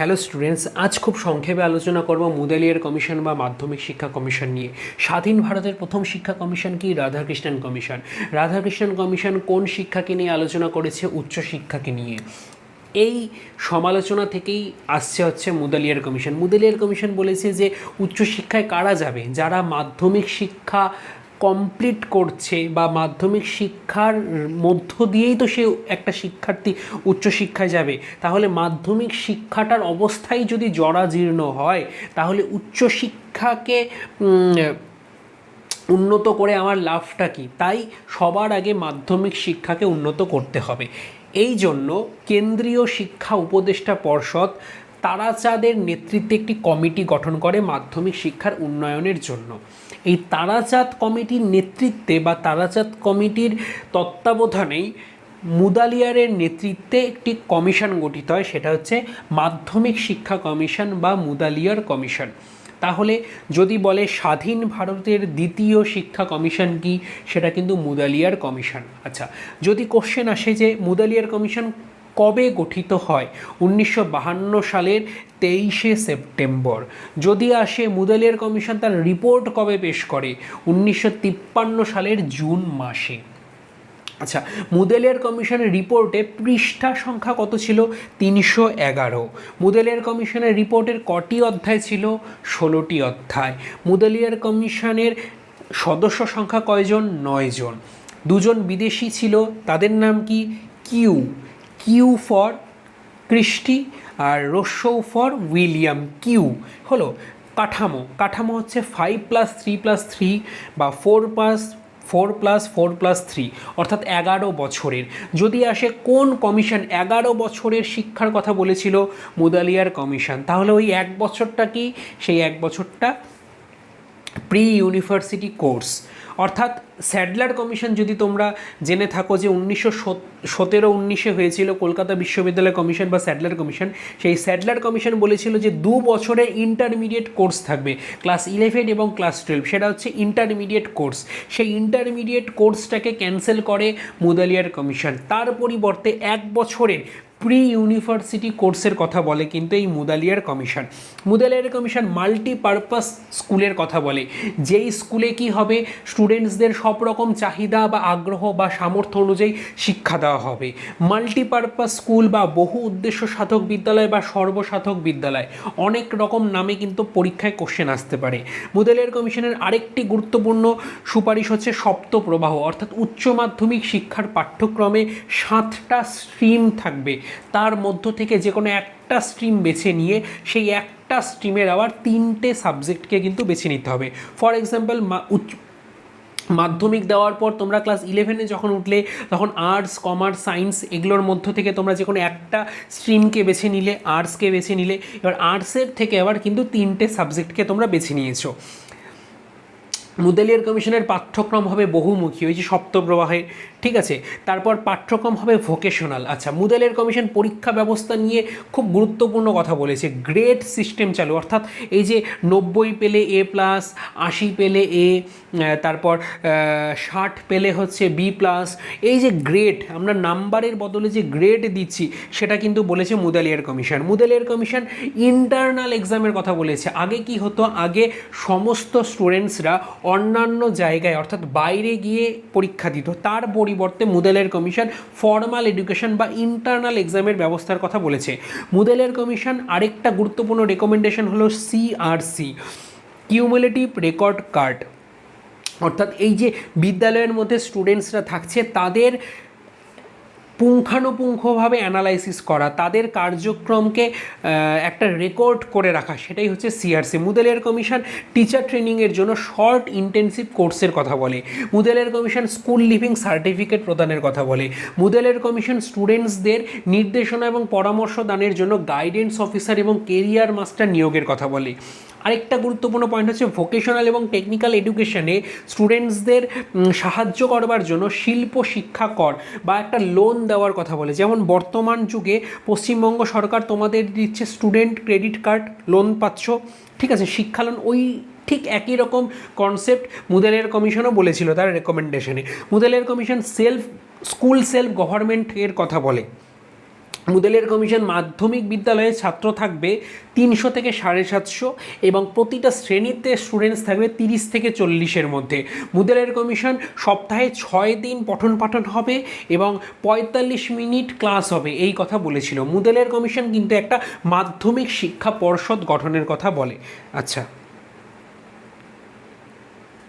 Hello students, আজ খুব সংক্ষেপে আলোচনা করব মুদালিয়ার কমিশন বা মাধ্যমিক শিক্ষা কমিশন নিয়ে। স্বাধীন ভারতের প্রথম শিক্ষা কমিশন কি? রাধাকৃষ্ণন কমিশন। রাধাকৃষ্ণন কমিশন কোন শিক্ষাকে নিয়ে আলোচনা করেছে? উচ্চ শিক্ষাকে নিয়ে। এই সমালোচনা থেকেই আসছে হচ্ছে মুদালিয়ার কমিশন। মুদালিয়ার কমিশন বলেছে যে উচ্চশিক্ষায় কারা যাবে? যারা মাধ্যমিক শিক্ষা কমপ্লিট করছে বা মাধ্যমিক শিক্ষার মধ্য দিয়েই তো সে একটা শিক্ষার্থী উচ্চশিক্ষায় যাবে। তাহলে মাধ্যমিক শিক্ষাটার অবস্থাই যদি জরাজীর্ণ হয়, তাহলে উচ্চশিক্ষাকে উন্নত করে আমার লাভটা কী? তাই সবার আগে মাধ্যমিক শিক্ষাকে উন্নত করতে হবে। এই জন্য কেন্দ্রীয় শিক্ষা উপদেষ্টা পর্ষদ তারাচাঁদের নেতৃত্বে একটি কমিটি গঠন করে মাধ্যমিক শিক্ষার উন্নয়নের জন্য। এই তারাচাঁদ কমিটির নেতৃত্বে বা তারাচাঁদ কমিটির তত্ত্বাবধানেই মুদালিয়ারের নেতৃত্বে একটি কমিশন গঠিত হয়, সেটা হচ্ছে মাধ্যমিক শিক্ষা কমিশন বা মুদালিয়ার কমিশন। তাহলে যদি বলে স্বাধীন ভারতের দ্বিতীয় শিক্ষা কমিশন কি, সেটা কিন্তু মুদালিয়ার কমিশন। আচ্ছা, যদি কোশ্চেন আসে যে মুদালিয়ার কমিশন কবে গঠিত হয়? 1952 সালের 23শে সেপ্টেম্বর। যদি আসে মুদালিয়ার কমিশন তার রিপোর্ট কবে পেশ করে? 1953 সালের জুন মাসে। আচ্ছা, মুদালিয়ার কমিশনের রিপোর্টে পৃষ্ঠা সংখ্যা কত ছিল? 311। মুদালিয়ার কমিশনের রিপোর্টের কটি অধ্যায় ছিল? 16টি অধ্যায়। মুদালিয়ার কমিশনের সদস্য সংখ্যা কয়জন? 9 জন। দুজন বিদেশি ছিল, তাদের নাম কি? কিউ ফর ক্রিস্টি আর রস্যৌ ফর উইলিয়াম। কিউ হলো কাঠামো হচ্ছে 5+3+3 বা 4+4+4+3, অর্থাৎ 11 বছরের। যদি আসে কোন কমিশন 11 বছরের শিক্ষার কথা বলেছিল? মুদালিয়ার কমিশন। তাহলে ওই এক বছরটা কি? সেই এক বছরটা প্রি ইউনিভার্সিটি কোর্স। অর্থাৎ স্যাডলার কমিশন যদি তোমরা জেনে থাকো যে 1917-19 হয়েছিল কলকাতা বিশ্ববিদ্যালয় কমিশন বা স্যাডলার কমিশন, সেই স্যাডলার কমিশন বলেছিল যে 2 বছরের ইন্টারমিডিয়েট কোর্স থাকবে, ক্লাস 11 এবং ক্লাস 12, সেটা হচ্ছে ইন্টারমিডিয়েট কোর্স। সেই ইন্টারমিডিয়েট কোর্সটাকে ক্যান্সেল করে মুদালিয়ার কমিশন। তার পরিবর্তে 1 বছরের প্রি ইউনিভার্সিটি কোর্সের কথা বলে কিন্তু এই Mudaliar commission. Mudaliar commission multipurpose স্কুলের কথা বলে, যেই স্কুলে কি হবে? স্টুডেন্টসদের সব রকম চাহিদা বা আগ্রহ বা সামর্থ্য অনুযায়ী শিক্ষা দেওয়া হবে। মাল্টিপারপাস স্কুল বা বহু উদ্দেশ্য সাধক বিদ্যালয় বা সর্বসাধক বিদ্যালয়, অনেক রকম নামে কিন্তু পরীক্ষায় কোশ্চেন আসতে পারে। মুদালিয়ার কমিশনের আরেকটি গুরুত্বপূর্ণ সুপারিশ হচ্ছে সপ্তপ্রবাহ, অর্থাৎ উচ্চ মাধ্যমিক শিক্ষার পাঠ্যক্রমে 7টা স্ট্রিম থাকবে, তার মধ্য থেকে যে কোনো একটা স্ট্রিম বেছে নিয়ে সেই একটা স্ট্রিমের আবার 3টে সাবজেক্টকে কিন্তু বেছে নিতে হবে। ফর এক্সাম্পল, মাধ্যমিক দেওয়ার পর তোমরা ক্লাস 11-এ যখন উঠলে তখন আর্টস, কমার্স, সায়েন্স এগুলোর মধ্য থেকে তোমরা যে কোনো একটা স্ট্রিমকে বেছে নিলে, আর্টসকে বেছে নিলে, এবার আর্টসের থেকে আবার কিন্তু 3টে সাবজেক্টকে তোমরা বেছে নিয়েছো। মুদালিয়ার কমিশনের পাঠ্যক্রম হবে বহুমুখী, ওই যে সপ্তপ্রবাহে, ঠিক আছে। তারপর পাঠ্যক্রম হবে ভোকেশনাল। আচ্ছা, মুদালিয়ার কমিশন পরীক্ষা ব্যবস্থা নিয়ে খুব গুরুত্বপূর্ণ কথা বলেছে। গ্রেড সিস্টেম চালু, অর্থাৎ এই যে 90 পেলে A+, 80 পেলে A, তারপর 60 পেলে হচ্ছে B+, এই যে গ্রেড, আমরা নাম্বারের বদলে যে গ্রেড দিচ্ছি সেটা কিন্তু বলেছে Mudaliar commission. Mudaliar commission internal এক্সামের কথা বলেছে। আগে কি হতো? আগে সমস্ত স্টুডেন্টসরা অন্যান্য জায়গায় অর্থাৎ বাইরে গিয়ে পরীক্ষা দিত, তার পরিবর্তে মুদালিয়ার কমিশন ফর্মাল এডুকেশন বা ইন্টারনাল এক্সামের ব্যবস্থার কথা বলেছে। মুদালিয়ার কমিশন আরেকটা গুরুত্বপূর্ণ রেকমেন্ডেশন হলো CRC, কিউমুলেটিভ রেকর্ড কার্ড, অর্থাৎ এই যে বিদ্যালয়ের মধ্যে স্টুডেন্টসরা থাকছে তাদের পুঙ্খানুপুঙ্খভাবে অ্যানালাইসিস করা, তাদের কার্যক্রমকে একটা রেকর্ড করে রাখা, সেটাই হচ্ছে CRC। মুদালিয়ার কমিশন টিচার ট্রেনিংয়ের জন্য শর্ট ইন্টেন্সিভ কোর্সের কথা বলে। Mudaliar commission school living certificate প্রদানের কথা বলে। মুদালিয়ার কমিশন স্টুডেন্টসদের নির্দেশনা এবং পরামর্শ দানের জন্য গাইডেন্স অফিসার এবং কেরিয়ার মাস্টার নিয়োগের কথা বলে। আরেকটা গুরুত্বপূর্ণ পয়েন্ট হচ্ছে ভোকেশনাল এবং টেকনিক্যাল এডুকেশনে স্টুডেন্টসদের সাহায্য করবার জন্য শিল্প শিক্ষা কর বা একটা লোন দেওয়ার কথা বলে। যেমন বর্তমান যুগে পশ্চিমবঙ্গ সরকার তোমাদের দিচ্ছে স্টুডেন্ট ক্রেডিট কার্ড, লোন পাচ্ছ, ঠিক আছে, শিক্ষা লোন, ওই ঠিক একই রকম কনসেপ্ট মুদালিয়ার কমিশনও বলেছিল তার রেকমেন্ডেশনে। মুদালিয়ার কমিশন স্কুল সেলফ গভর্নমেন্টের কথা বলে। মুদেলের কমিশন মাধ্যমিক বিদ্যালয়ে ছাত্র থাকবে 300 থেকে 750 এবং প্রতিটা শ্রেণীতে স্টুডেন্টস থাকবে 30 থেকে 40-এর মধ্যে। মুদেলের কমিশন সপ্তাহে 6 দিন পঠন পাঠন হবে এবং 45 মিনিট ক্লাস হবে, এই কথা বলেছিল। মুদেলের কমিশন কিন্তু একটা মাধ্যমিক শিক্ষা পর্ষদ গঠনের কথা বলে। আচ্ছা,